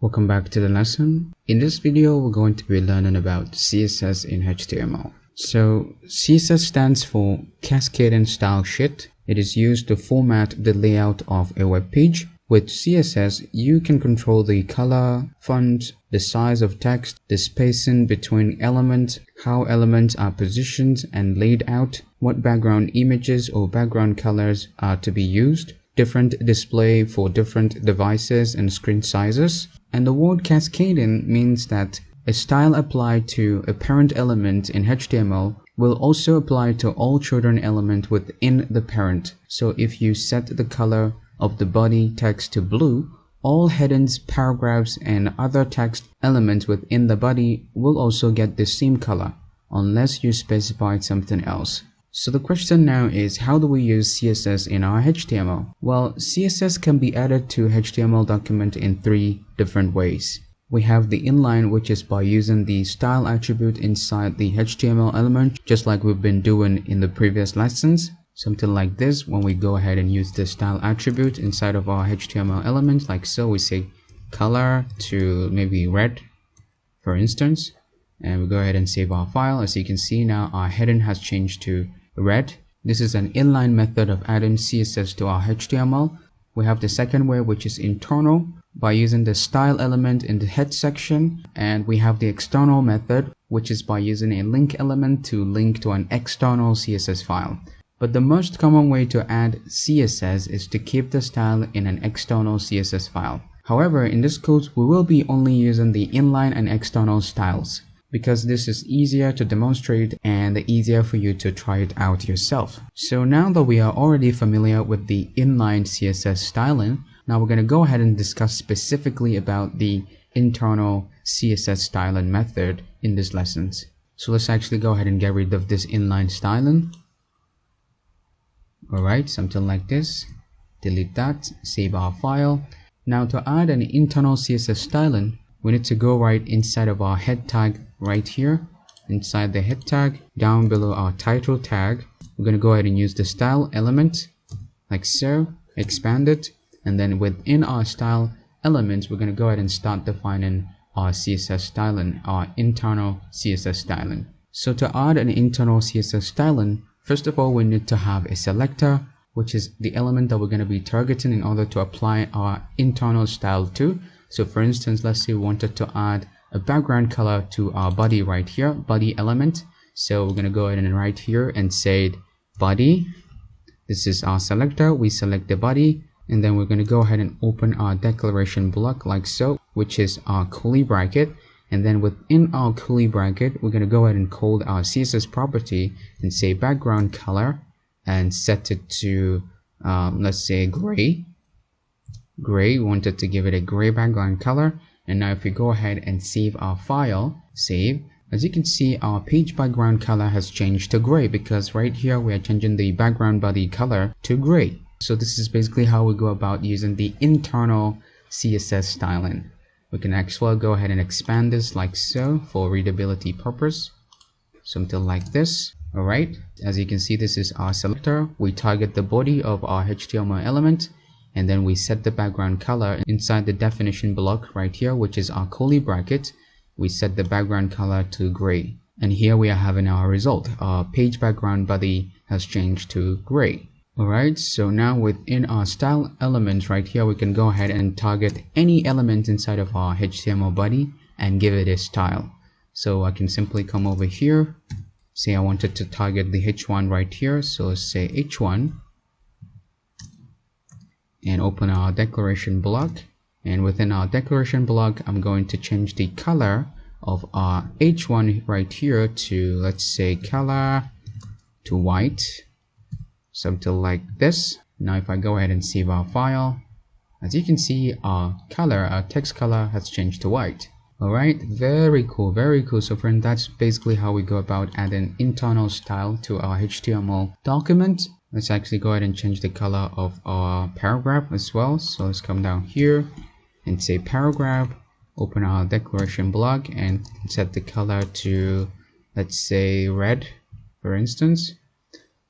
Welcome back to the lesson. In this video, we're going to be learning about CSS in HTML. So CSS stands for Cascading Style Sheet. It is used to format the layout of a web page. With CSS, you can control the color, font, the size of text, the spacing between elements, how elements are positioned and laid out, what background images or background colors are to be used, different display for different devices and screen sizes. And the word cascading means that a style applied to a parent element in HTML will also apply to all children elements within the parent. So if you set the color of the body text to blue, all headings, paragraphs, and other text elements within the body will also get the same color, unless you specified something else. So the question now is, how do we use CSS in our HTML? Well, CSS can be added to HTML document in three different ways. We have the inline, which is by using the style attribute inside the HTML element, just like we've been doing in the previous lessons. Something like this, when we go ahead and use the style attribute inside of our HTML element, like so, we say color to maybe red, for instance, and we go ahead and save our file. As you can see now, our heading has changed to red. This is an inline method of adding CSS to our HTML. We have the second way, which is internal, by using the style element in the head section, and we have the external method, which is by using a link element to link to an external CSS file. But the most common way to add CSS is to keep the style in an external CSS file. However, in this course, we will be only using the inline and external styles, because this is easier to demonstrate and easier for you to try it out yourself. So now that we are already familiar with the inline CSS styling, now we're going to go ahead and discuss specifically about the internal CSS styling method in this lessons. So let's actually go ahead and get rid of this inline styling. Alright, something like this. Delete that, save our file. Now to add an internal CSS styling, we need to go right inside of our head tag right here. Inside the head tag, down below our title tag, we're going to go ahead and use the style element like so, expand it, and then within our style elements, we're going to go ahead and start defining our CSS styling, our internal CSS styling. So to add an internal CSS styling, first of all, we need to have a selector, which is the element that we're going to be targeting in order to apply our internal style to. So for instance, let's say we wanted to add a background color to our body right here, body element. So we're going to go ahead and right here and say body. This is our selector. We select the body, and then we're going to go ahead and open our declaration block like so, which is our curly bracket. And then within our curly bracket, we're going to go ahead and call our CSS property and say background color and set it to, let's say gray. We wanted to give it a gray background color. And now if we go ahead and save our file, save, as you can see, our page background color has changed to gray, because right here we are changing the background body color to gray. So this is basically how we go about using the internal CSS styling. We can actually go ahead and expand this like so for readability purpose, something like this. Alright, as you can see, this is our selector. We target the body of our HTML element, and then we set the background color inside the definition block right here, which is our curly bracket. We set the background color to gray, and here we are having our result. Our page background body has changed to gray. Alright, so now within our style element right here, we can go ahead and target any element inside of our HTML body and give it a style. So I can simply come over here, say I wanted to target the H1 right here, so say H1, and open our declaration block. And within our declaration block, I'm going to change the color of our H1 right here to, let's say, color to white, something like this. Now if I go ahead and save our file, as you can see, our color, our text color has changed to white. Alright, very cool, very cool. So friend, that's basically how we go about adding internal style to our HTML document. Let's actually go ahead and change the color of our paragraph as well. So let's come down here and say paragraph, open our declaration block and set the color to, let's say, red, for instance.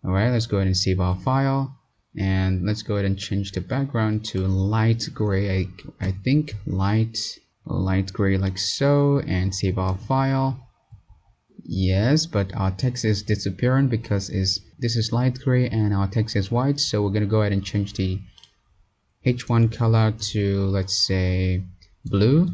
Alright, let's go ahead and save our file, and let's go ahead and change the background to light gray. I think light light gray like so, and save our file. Yes, but our text is disappearing because this is light gray and our text is white. So we're going to go ahead and change the H1 color to, let's say, blue,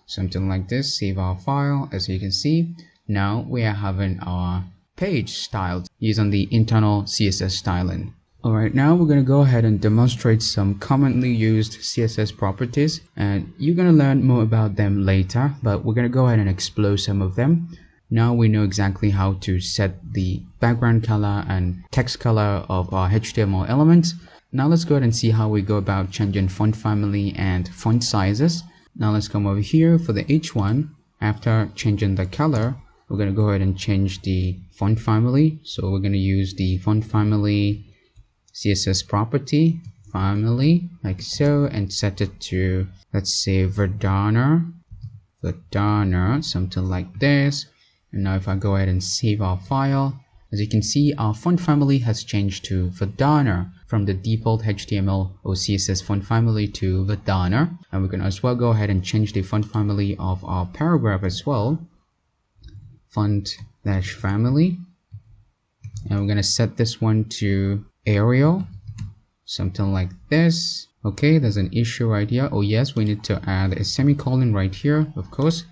something like this. Save our file. As you can see, now we are having our page styled using the internal CSS styling. Alright, now we're going to go ahead and demonstrate some commonly used CSS properties, and you're going to learn more about them later, but we're going to go ahead and explore some of them. Now we know exactly how to set the background color and text color of our HTML elements. Now let's go ahead and see how we go about changing font family and font sizes. Now let's come over here for the H1. After changing the color, we're going to go ahead and change the font family. So we're going to use the font family CSS property family like so, and set it to, let's say, Verdana, something like this. And now if I go ahead and save our file, as you can see, our font family has changed to Verdana from the default HTML or CSS font family to Verdana. And we can as well go ahead and change the font family of our paragraph as well, font-family, and we're going to set this one to Arial, something like this. Okay, there's an issue right here. Oh yes, we need to add a semicolon right here, of course.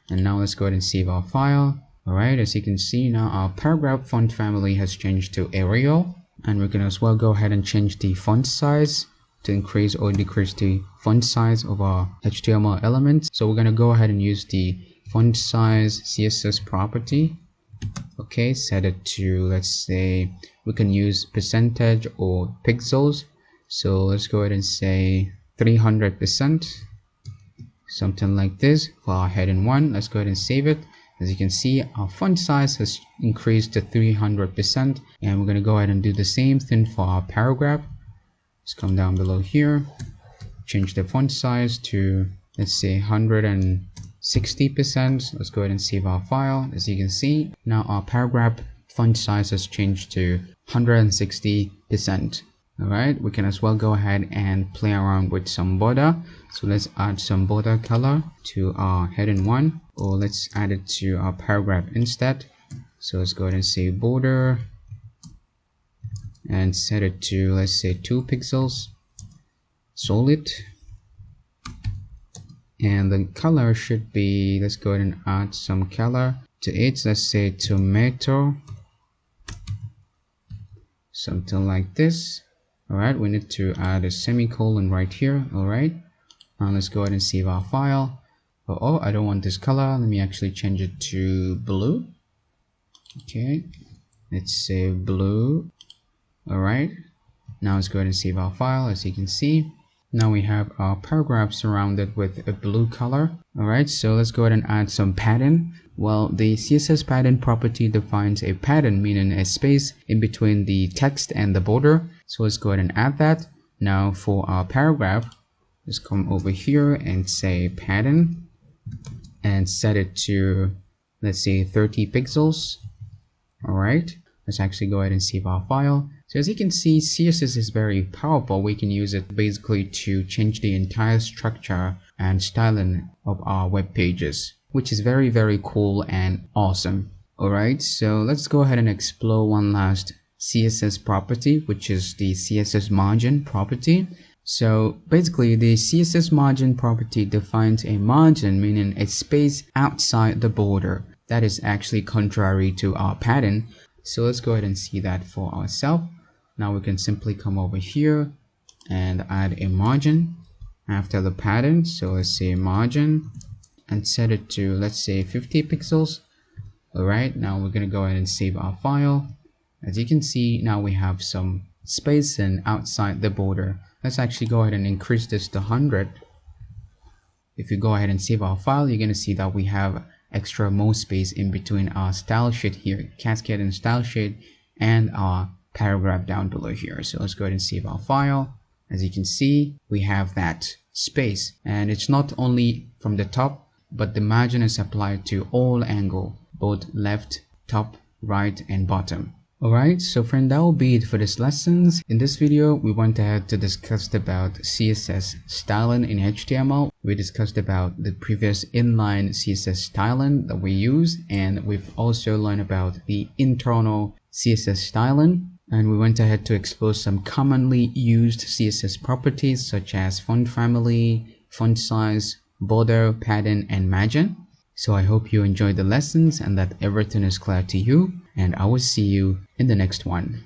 And now let's go ahead and save our file. Alright, as you can see, now our paragraph font family has changed to Arial, and we can as well go ahead and change the font size to increase or decrease the font size of our HTML elements. So we're going to go ahead and use the font size CSS property. Okay, set it to, let's say, we can use percentage or pixels. So let's go ahead and say 300%, something like this for our heading 1. Let's go ahead and save it. As you can see, our font size has increased to 300%, and we're going to go ahead and do the same thing for our paragraph. Let's come down below here, change the font size to, let's say, 160%. Let's go ahead and save our file. As you can see, now our paragraph font size has changed to 160%. Alright, we can as well go ahead and play around with some border. So let's add some border color to our heading 1, or let's add it to our paragraph instead. So let's go ahead and say border and set it to, let's say, 2 pixels solid. And the color should be, let's go ahead and add some color to it. Let's say tomato, something like this. Alright, we need to add a semicolon right here. Alright, now let's go ahead and save our file. Oh, I don't want this color. Let me actually change it to blue. Okay, let's say blue. Alright, now let's go ahead and save our file. As you can see, now we have our paragraph surrounded with a blue color. Alright, so let's go ahead and add some pattern. Well, the CSS pattern property defines a pattern, meaning a space in between the text and the border. So let's go ahead and add that. Now for our paragraph, let's come over here and say pattern and set it to, let's say, 30 pixels. Alright, let's actually go ahead and save our file. So as you can see, CSS is very powerful. We can use it basically to change the entire structure and styling of our web pages, which is very, very cool and awesome. Alright, so let's go ahead and explore one last CSS property, which is the CSS margin property. So basically, the CSS margin property defines a margin, meaning a space outside the border. That is actually contrary to our pattern. So let's go ahead and see that for ourselves. Now we can simply come over here and add a margin after the pattern. So let's say margin and set it to, let's say, 50 pixels. Alright, now we're going to go ahead and save our file. As you can see, now we have some spacing outside the border. Let's actually go ahead and increase this to 100. If you go ahead and save our file, you're going to see that we have extra more space in between our style sheet here, cascade and style sheet, and our paragraph down below here. So let's go ahead and save our file. As you can see, we have that space, and it's not only from the top, but the margin is applied to all angle, both left, top, right, and bottom. Alright, so friend, that will be it for this lessons. In this video, we went ahead to discuss about CSS styling in HTML. We discussed about the previous inline CSS styling that we use, and we've also learned about the internal CSS styling. And we went ahead to explore some commonly used CSS properties such as font family, font size, border, pattern, and margin. So I hope you enjoyed the lessons and that everything is clear to you, and I will see you in the next one.